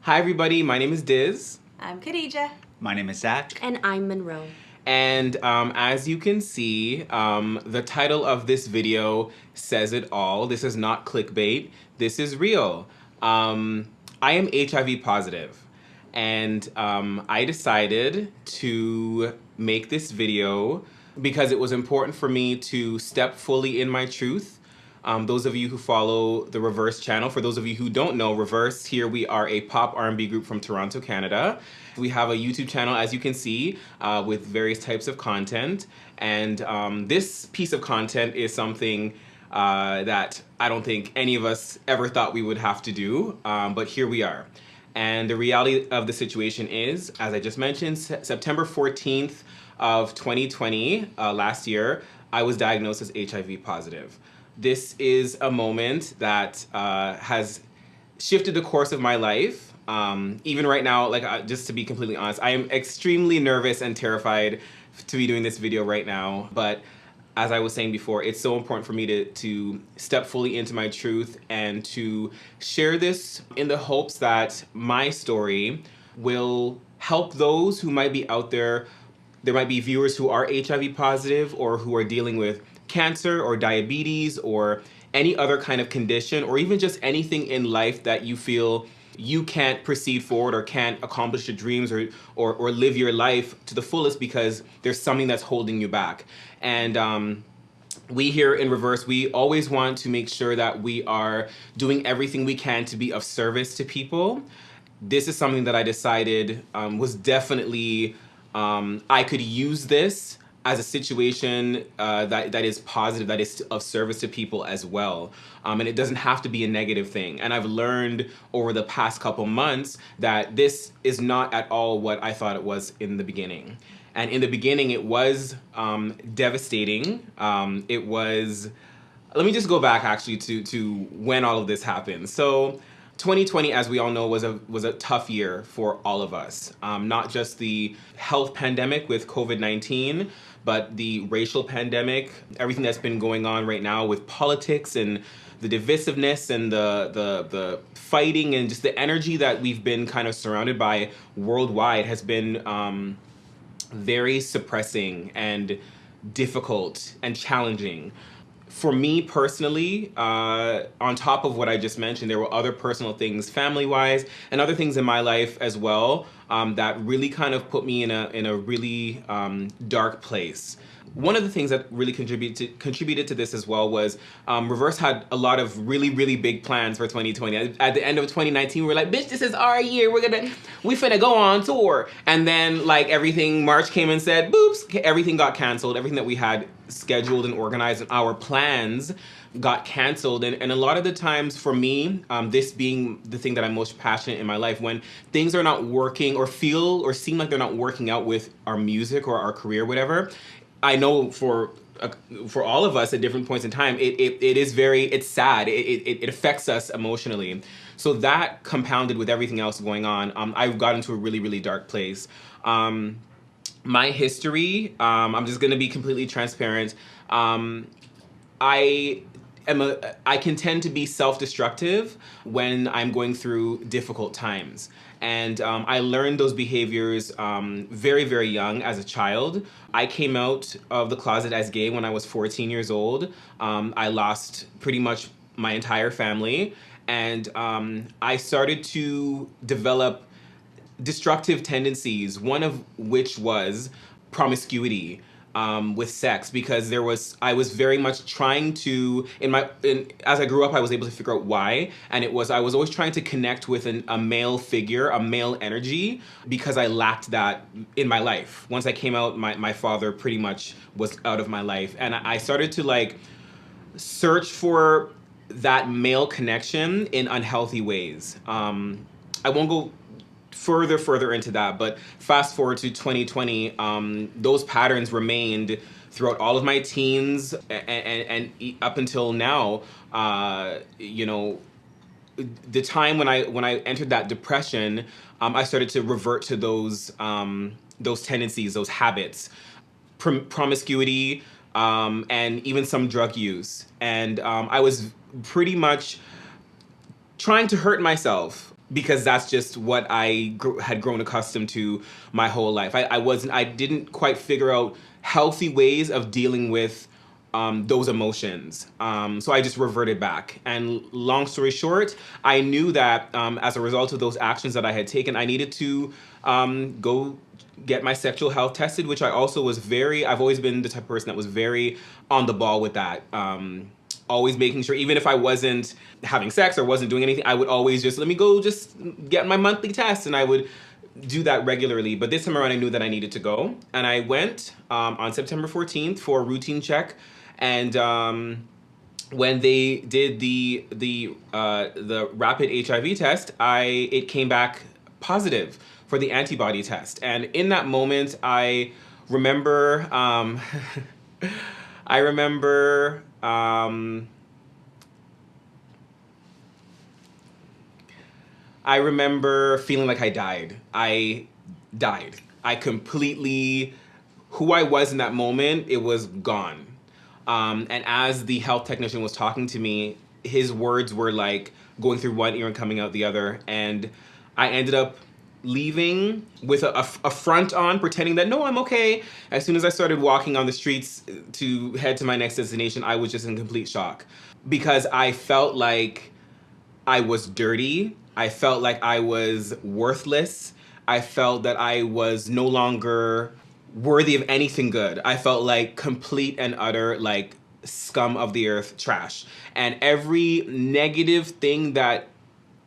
Hi everybody, my name is Diz. I'm Khadija. My name is Zach. And I'm Monroe. And as you can see, the title of this video says it all. This is not clickbait. This is real. I am HIV positive. And I decided to make this video because it was important for me to step fully in my truth. Those of you who follow the RiVERSE channel, for those of you who don't know, RiVERSE, here we are a pop R&B group from Toronto, Canada. We have a YouTube channel, as you can see, with various types of content. And this piece of content is something that I don't think any of us ever thought we would have to do, but here we are. And the reality of the situation is, as I just mentioned, September 14th of 2020, last year, I was diagnosed as HIV positive. This is a moment that has shifted the course of my life. Even right now, like just to be completely honest, I am extremely nervous and terrified to be doing this video right now. But as I was saying before, it's so important for me to step fully into my truth and to share this in the hopes that my story will help those who might be out there. There might be viewers who are HIV positive or who are dealing with cancer or diabetes or any other kind of condition, or even just anything in life that you feel you can't proceed forward or can't accomplish your dreams or live your life to the fullest because there's something that's holding you back. And we here in RiVERSE, we always want to make sure that we are doing everything we can to be of service to people. This is something that I decided was definitely, I could use this as a situation that is positive, that is of service to people as well. And it doesn't have to be a negative thing. And I've learned over the past couple months that this is not at all what I thought it was in the beginning. And in the beginning, it was devastating. It was, let me just go back actually to when all of this happened. So 2020, as we all know, was a tough year for all of us. Not just the health pandemic with COVID-19, but the racial pandemic, everything that's been going on right now with politics and the divisiveness and the fighting and just the energy that we've been kind of surrounded by worldwide has been very suppressing and difficult and challenging. For me personally, on top of what I just mentioned, there were other personal things family-wise and other things in my life as well that really kind of put me in a really dark place. One of the things that really contributed to this as well was RiVERSE had a lot of really big plans for 2020. At the end of 2019, we were like, bitch, this is our year. We finna go on tour. And then like everything, March came and said, boops, everything got canceled. Everything that we had scheduled and organized and our plans got canceled. And a lot of the times for me, this being the thing that I'm most passionate in my life, when things are not working or feel or seem like they're not working out with our music or our career, whatever, I know for all of us at different points in time, it's sad. It affects us emotionally. So that compounded with everything else going on, I got into a really dark place. My history, I'm just gonna be completely transparent. I can tend to be self-destructive when I'm going through difficult times. And I learned those behaviors very young as a child. I came out of the closet as gay when I was 14 years old. I lost pretty much my entire family. And I started to develop destructive tendencies, one of which was promiscuity. With sex, because I was very much trying to, as I grew up, I was able to figure out why, and I was always trying to connect with a male figure, a male energy, because I lacked that in my life. Once I came out, my father pretty much was out of my life, and I started to like search for that male connection in unhealthy ways. I won't go further into that, but fast forward to 2020, those patterns remained throughout all of my teens and up until now. You know, the time when I entered that depression, I started to revert to those tendencies, those habits, promiscuity, and even some drug use. And I was pretty much trying to hurt myself because that's just what I had grown accustomed to my whole life. I didn't quite figure out healthy ways of dealing with those emotions. So I just reverted back. And long story short, I knew that as a result of those actions that I had taken, I needed to go get my sexual health tested, which I also was I've always been the type of person that was very on the ball with that. Always making sure, even if I wasn't having sex or wasn't doing anything, I would always just, let me go just get my monthly test, and I would do that regularly. But this time around, I knew that I needed to go. And I went on September 14th for a routine check. And when they did the rapid HIV test, it came back positive for the antibody test. And in that moment, I remember I remember feeling like I died. I died. I completely, who I was in that moment, it was gone. And as the health technician was talking to me, his words were like going through one ear and coming out the other. And I ended up leaving with a front on, pretending that, no, I'm okay. As soon as I started walking on the streets to head to my next destination, I was just in complete shock, because I felt like I was dirty. I felt like I was worthless. I felt that I was no longer worthy of anything good. I felt like complete and utter, like, scum of the earth, trash. And every negative thing that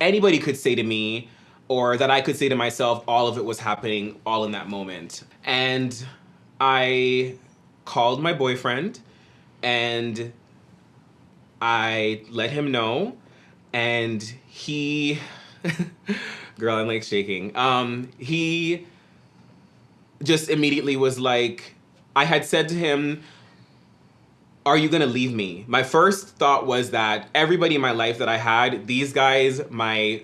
anybody could say to me, or that I could say to myself, all of it was happening all in that moment. And I called my boyfriend and I let him know, and he, girl, I'm like shaking. He just immediately was like, I had said to him, are you gonna leave me? My first thought was that everybody in my life that I had, these guys, my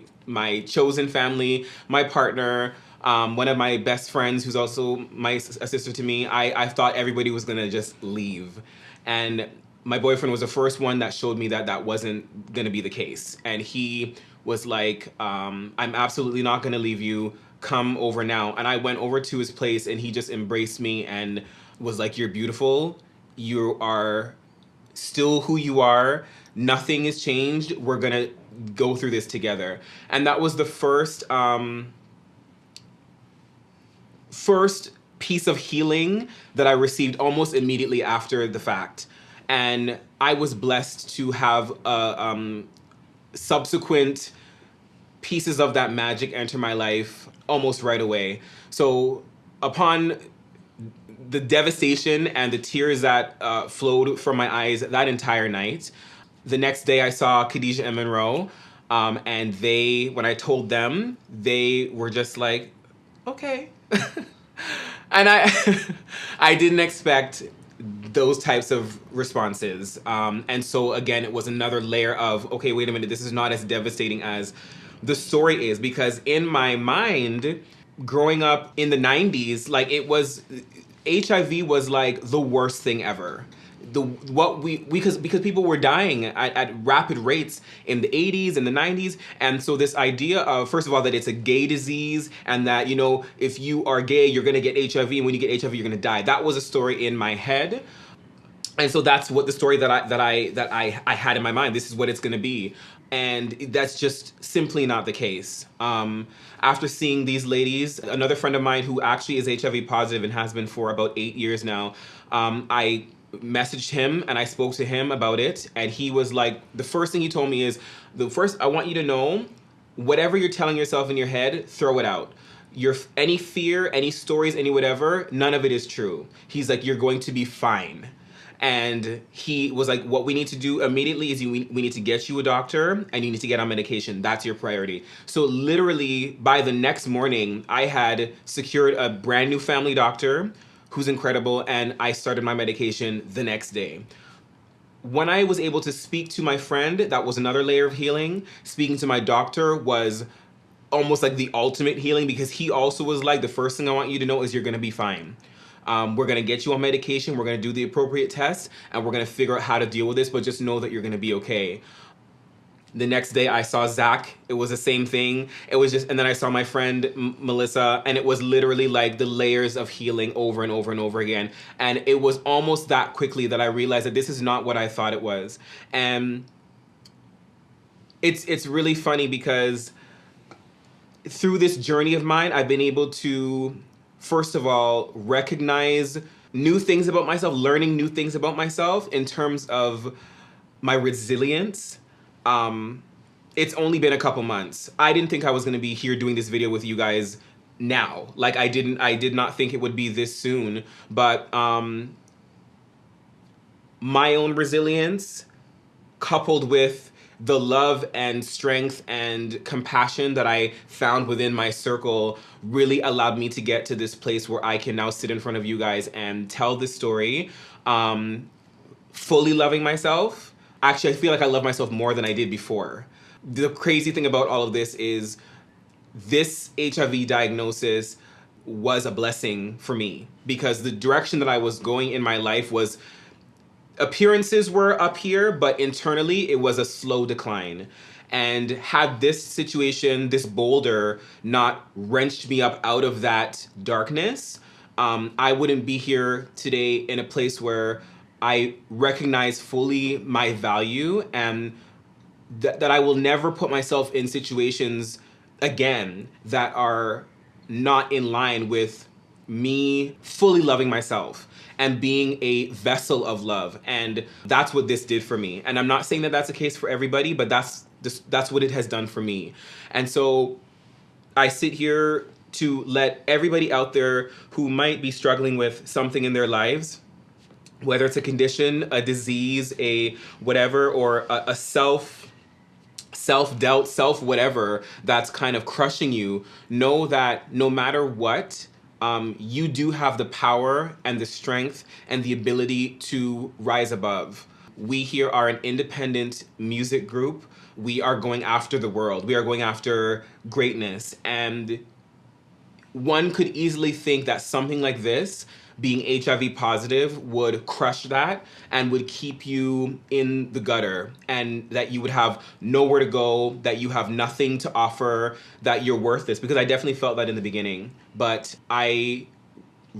chosen family, my partner, one of my best friends who's also a sister to me, I thought everybody was gonna just leave. And my boyfriend was the first one that showed me that that wasn't gonna be the case. And he was like, I'm absolutely not gonna leave you. Come over now. And I went over to his place and he just embraced me and was like, you're beautiful. You are still who you are. Nothing has changed. We're gonna go through this together. And that was the first piece of healing that I received almost immediately after the fact. And I was blessed to have subsequent pieces of that magic enter my life almost right away. So upon the devastation and the tears that flowed from my eyes that entire night, the next day I saw Khadijah and Monroe, and when I told them, they were just like, okay. And I didn't expect those types of responses. And so again, it was another layer of, okay, wait a minute, this is not as devastating as the story is. Because in my mind, growing up in the 90s, like, it was, HIV was like the worst thing ever. Because people were dying at rapid rates in the 80s and the 90s. And so this idea of, first of all, that it's a gay disease, and that, you know, if you are gay, you're gonna get HIV, and when you get HIV, you're gonna die. That was a story in my head. And so that's what the story that I had in my mind. This is what it's gonna be. And that's just simply not the case. After seeing these ladies, another friend of mine who actually is HIV positive and has been for about 8 years now, I messaged him and I spoke to him about it, and he was like, the first thing he told me is, I want you to know, whatever you're telling yourself in your head, throw it out. Any fear, any stories, any whatever, none of it is true. He's like, you're going to be fine. And he was like, what we need to do immediately is we need to get you a doctor, and you need to get on medication. That's your priority. So literally by the next morning, I had secured a brand new family doctor who's incredible, and I started my medication the next day. When I was able to speak to my friend, that was another layer of healing. Speaking to my doctor was almost like the ultimate healing, because he also was like, the first thing I want you to know is you're gonna be fine. We're gonna get you on medication, we're gonna do the appropriate tests, and we're gonna figure out how to deal with this, but just know that you're gonna be okay. The next day I saw Zach, it was the same thing. It was just, and then I saw my friend Melissa, and it was literally like the layers of healing over and over and over again. And it was almost that quickly that I realized that this is not what I thought it was. And it's really funny because through this journey of mine, I've been able to, first of all, recognize new things about myself, learning new things about myself in terms of my resilience. It's only been a couple months. I didn't think I was going to be here doing this video with you guys now. Like I did not think it would be this soon, but my own resilience coupled with the love and strength and compassion that I found within my circle really allowed me to get to this place where I can now sit in front of you guys and tell this story, fully loving myself. Actually, I feel like I love myself more than I did before. The crazy thing about all of this is this HIV diagnosis was a blessing for me because the direction that I was going in my life was, appearances were up here, but internally it was a slow decline. And had this situation, this boulder, not wrenched me up out of that darkness, I wouldn't be here today in a place where I recognize fully my value and that I will never put myself in situations again that are not in line with me fully loving myself and being a vessel of love. And that's what this did for me. And I'm not saying that that's the case for everybody, but that's what it has done for me. And so I sit here to let everybody out there who might be struggling with something in their lives, whether it's a condition, a disease, a whatever, or a self-doubt, self-whatever that's kind of crushing you, know that no matter what, you do have the power and the strength and the ability to rise above. We here are an independent music group. We are going after the world. We are going after greatness. And one could easily think that something like this, being HIV positive, would crush that and would keep you in the gutter, and that you would have nowhere to go, that you have nothing to offer, that you're worthless, because I definitely felt that in the beginning. But I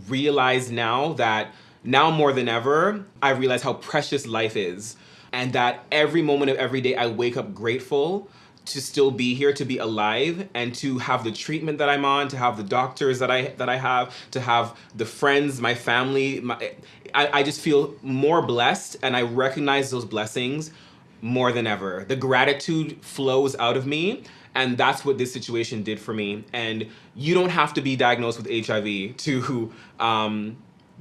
realize now that, now more than ever, I realize how precious life is, and that every moment of every day I wake up grateful to still be here, to be alive, and to have the treatment that I'm on, to have the doctors that I have, to have the friends, my family. I just feel more blessed, and I recognize those blessings more than ever. The gratitude flows out of me, and that's what this situation did for me. And you don't have to be diagnosed with HIV to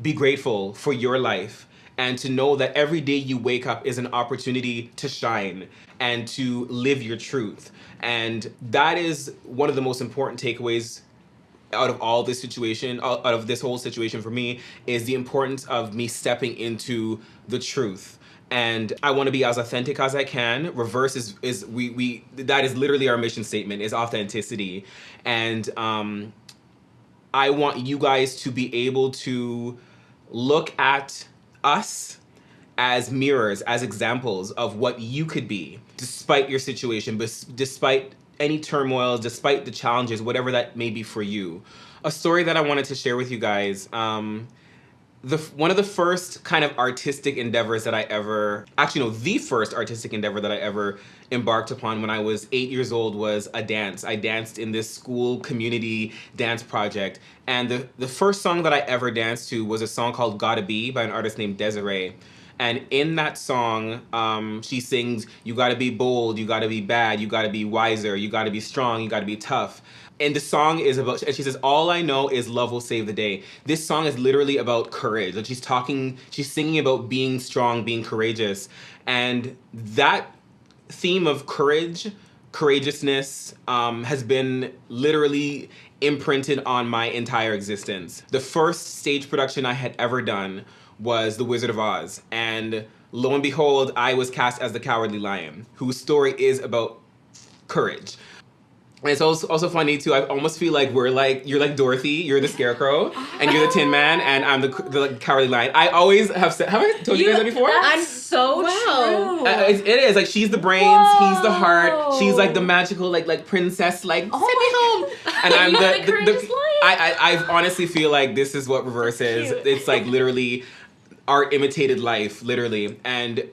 be grateful for your life, and to know that every day you wake up is an opportunity to shine and to live your truth. And that is one of the most important takeaways out of all this situation, out of this whole situation for me, is the importance of me stepping into the truth. And I want to be as authentic as I can. RiVERSE is that is literally our mission statement, is authenticity. And I want you guys to be able to look at us as mirrors, as examples of what you could be, despite your situation, but despite any turmoil, despite the challenges, whatever that may be for you. A story that I wanted to share with you guys, one of the first kind of artistic endeavors that I ever, the first artistic endeavor that I ever embarked upon when I was 8 years old was a dance. I danced in this school community dance project. And the first song that I ever danced to was a song called Gotta Be by an artist named Desiree. And in that song, she sings, you gotta be bold, you gotta be bad, you gotta be wiser, you gotta be strong, you gotta be tough. And the song is about, and she says, all I know is love will save the day. This song is literally about courage. Like she's singing about being strong, being courageous. And that theme of courageousness has been literally imprinted on my entire existence. The first stage production I had ever done was The Wizard of Oz. And lo and behold, I was cast as the Cowardly Lion, whose story is about courage. And it's also funny too, I almost feel like you're like Dorothy, you're the Scarecrow, and you're the Tin Man, and I'm the Cowardly Lion. I always have said, have I told you guys that before? so true. It is like she's the brains, he's the heart. She's like the magical like princess, like send me home. And I'm I honestly feel like this is what RiVERSE is. It's like literally art imitated life, literally. And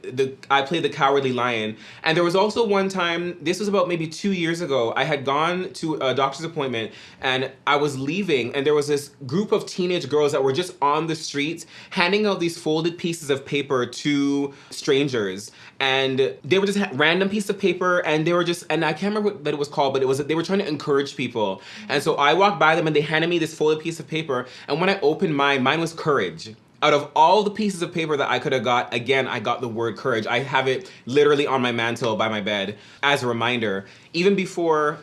I played the cowardly lion. And there was also one time, this was about maybe 2 years ago, I had gone to a doctor's appointment and I was leaving and there was this group of teenage girls that were just on the streets handing out these folded pieces of paper to strangers. And they were just random piece of paper and they were just, and I can't remember what it was called, but it was, they were trying to encourage people. And so I walked by them and they handed me this folded piece of paper. And when I opened mine was courage. Out of all the pieces of paper that I could have got, again, I got the word courage. I have it literally on my mantle by my bed as a reminder. Even before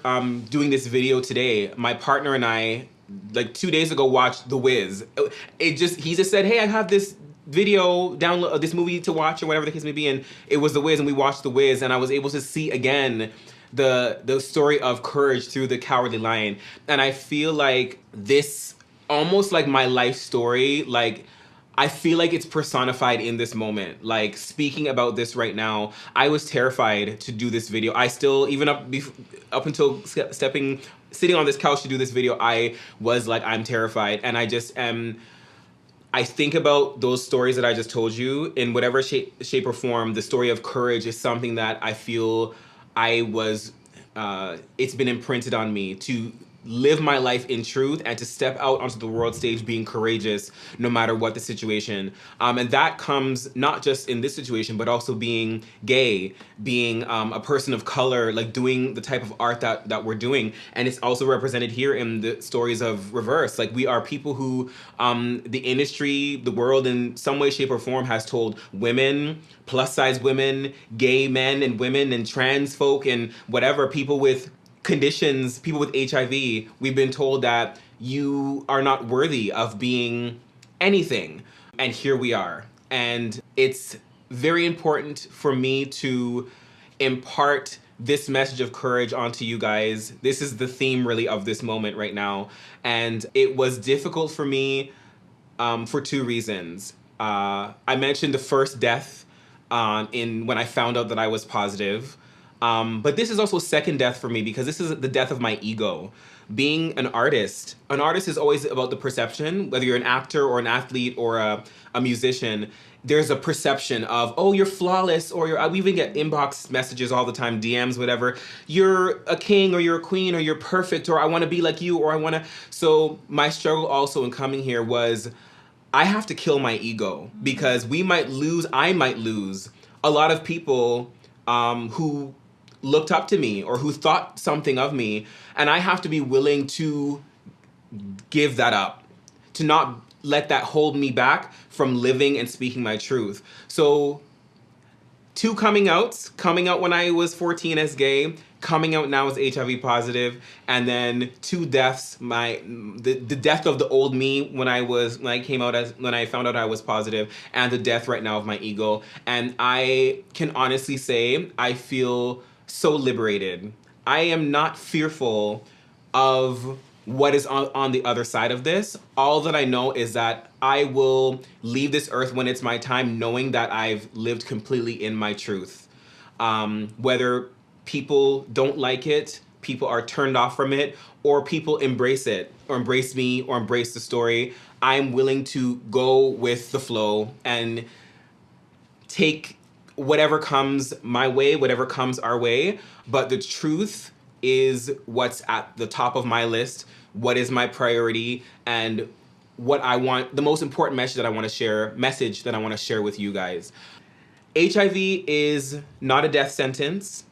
doing this video today, my partner and I, like 2 days ago, watched The Wiz. He just said, hey, I have this video, download this movie to watch or whatever the case may be, and it was The Wiz, and we watched The Wiz, and I was able to see again the story of courage through the cowardly lion. And I feel like this, almost like my life story, like I feel like it's personified in this moment. Like speaking about this right now, I was terrified to do this video. I still, even up until sitting on this couch to do this video, I was like, I'm terrified. And I just am, I think about those stories that I just told you in whatever shape or form. The story of courage is something that I feel it's been imprinted on me to live my life in truth and to step out onto the world stage being courageous no matter what the situation. And that comes not just in this situation, but also being gay, being a person of color, like doing the type of art that we're doing. And it's also represented here in the stories of RiVERSE. Like we are people who the industry, the world in some way, shape or form has told women, plus size women, gay men and women and trans folk and whatever, people with conditions, people with HIV, we've been told that you are not worthy of being anything. And here we are. And it's very important for me to impart this message of courage onto you guys. This is the theme really of this moment right now. And it was difficult for me for two reasons. I mentioned the first death when I found out that I was positive. But this is also second death for me because this is the death of my ego. Being an artist is always about the perception, whether you're an actor or an athlete or a musician, there's a perception of, oh, you're flawless, or we even get inbox messages all the time, DMs, whatever. You're a king or you're a queen or you're perfect or I want to be like you or I want to. So my struggle also in coming here was I have to kill my ego because I might lose a lot of people who looked up to me or who thought something of me, and I have to be willing to give that up, to not let that hold me back from living and speaking my truth. So 2 coming out when I was 14 as gay, coming out now as HIV positive, and then 2 deaths, the death of the old me when I found out I was positive, and the death right now of my ego. And I can honestly say I feel so liberated. I am not fearful of what is on the other side of this. All that I know is that I will leave this earth when it's my time, knowing that I've lived completely in my truth. Whether people don't like it, people are turned off from it, or people embrace it, or embrace me, or embrace the story, I'm willing to go with the flow and take whatever comes my way, whatever comes our way. But the truth is what's at the top of my list, what is my priority, and what I want, the most important message that I want to share with you guys. HIV is not a death sentence.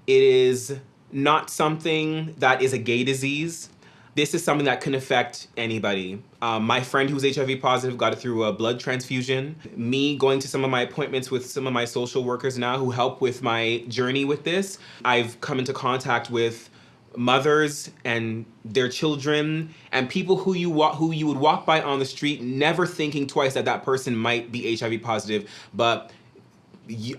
It is not something that is a gay disease. This is something that can affect anybody. My friend who's HIV positive got it through a blood transfusion. Me going to some of my appointments with some of my social workers now who help with my journey with this. I've come into contact with mothers and their children and people who you would walk by on the street never thinking twice that that person might be HIV positive, but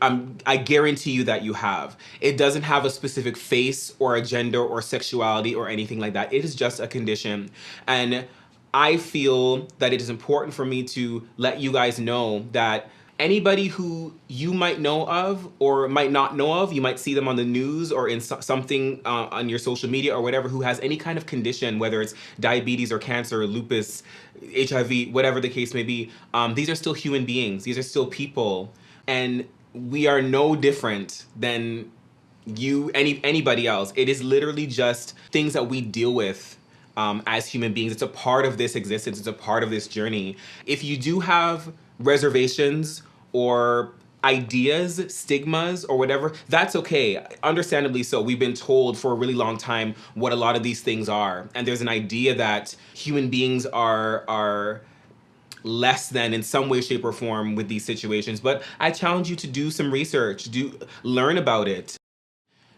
I guarantee you that you have. It doesn't have a specific face or a gender or sexuality or anything like that. It is just a condition. And I feel that it is important for me to let you guys know that anybody who you might know of or might not know of, you might see them on the news or in something on your social media or whatever, who has any kind of condition, whether it's diabetes or cancer or lupus, HIV, whatever the case may be, these are still human beings. These are still people. And we are no different than anybody else. It is literally just things that we deal with as human beings. It's a part of this existence. It's a part of this journey. If you do have reservations or ideas, stigmas, or whatever, that's okay. Understandably so. We've been told for a really long time what a lot of these things are. And there's an idea that human beings are less than in some way, shape, or form with these situations. But I challenge you to do some research, learn about it.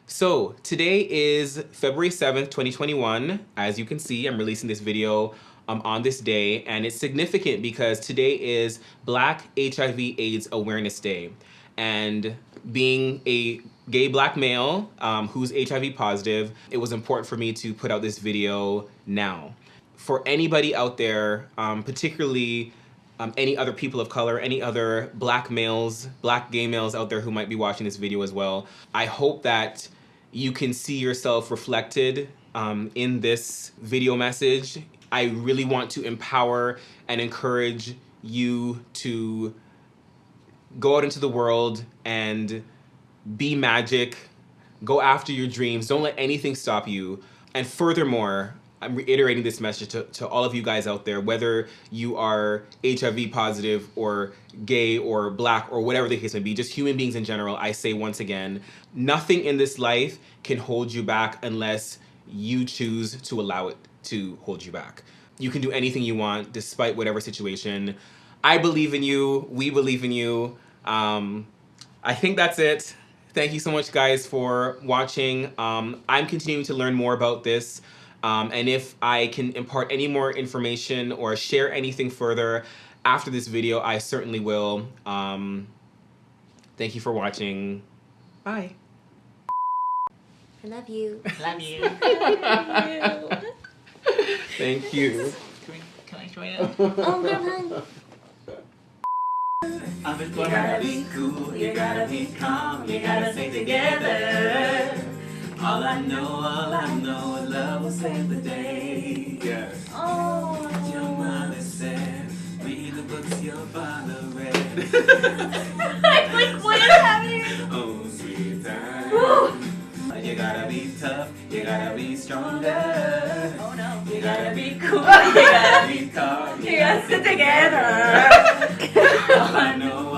So today is February 7th, 2021. As you can see, I'm releasing this video on this day, and it's significant because today is Black HIV/AIDS Awareness Day. And being a gay Black male who's HIV positive, it was important for me to put out this video now. For anybody out there, particularly any other people of color, any other Black males, Black gay males out there who might be watching this video as well, I hope that you can see yourself reflected in this video message. I really want to empower and encourage you to go out into the world and be magic, go after your dreams, don't let anything stop you. And furthermore, I'm reiterating this message to all of you guys out there, whether you are HIV positive or gay or Black or whatever the case may be, just human beings in general, I say once again, nothing in this life can hold you back unless you choose to allow it to hold you back. You can do anything you want despite whatever situation. I believe in you. We believe in you. I think that's it. Thank you so much, guys, for watching. I'm continuing to learn more about this. And if I can impart any more information or share anything further after this video, I certainly will. Thank you for watching. Bye. I love you. Love you. I love you. Thank you. Can I join it? Oh, girl, I'm just you gotta be cool, you gotta be calm, you gotta stay together. All I know is love will save the day. Yeah. Oh. Your mother said, read the books your father read. I'm like, what is happening? Oh, sweetheart. You gotta be tough, you gotta be stronger. Oh no. You gotta be cool, you gotta be calm, You gotta sit together. All I know